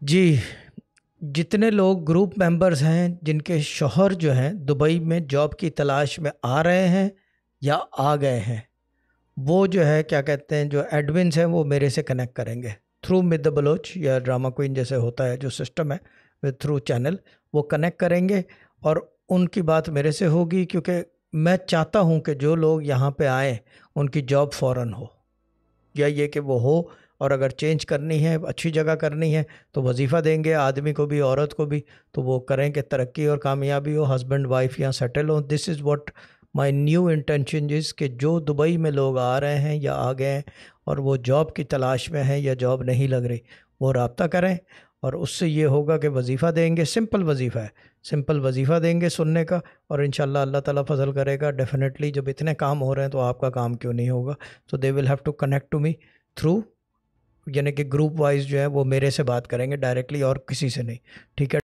जी, जितने लोग group members हैं जिनके शौहर जो हैं दुबई में जॉब की तलाश में आ रहे हैं या आ गए हैं, वो जो है क्या कहते हैं, जो एडमिन्स हैं वो मेरे से कनेक्ट करेंगे थ्रू मिड द बलोच या ड्रामा क्वीन जैसे होता है जो सिस्टम है, विद थ्रू चैनल वो कनेक्ट करेंगे और उनकी बात मेरे से होगी, क्योंकि मैं चाहता हूं कि जो लोग यहाँ पे आए उनकी जॉब फ़ौरन हो, या ये कि वो हो, और अगर चेंज करनी है, अच्छी जगह करनी है, तो वजीफ़ा देंगे आदमी को भी औरत को भी, तो वो करें कि तरक्की और कामयाबी हो, हस्बैंड वाइफ यहाँ सेटल हो। This is what my new intention is कि जो दुबई में लोग आ रहे हैं या आ गए हैं और वो जॉब की तलाश में हैं या जॉब नहीं लग रही, वो रब्ता करें। और उससे ये होगा कि वजीफ़ा देंगे, सिंपल वजीफ़ा है, सिंपल वजीफ़ा देंगे सुनने का, और इंशाल्लाह अल्लाह ताला फजल करेगा डेफिनेटली। जब इतने काम हो रहे हैं तो आपका काम क्यों नहीं होगा। तो they will have to connect to me through, यानी कि ग्रुप वाइज जो है वो मेरे से बात करेंगे डायरेक्टली और किसी से नहीं। ठीक है।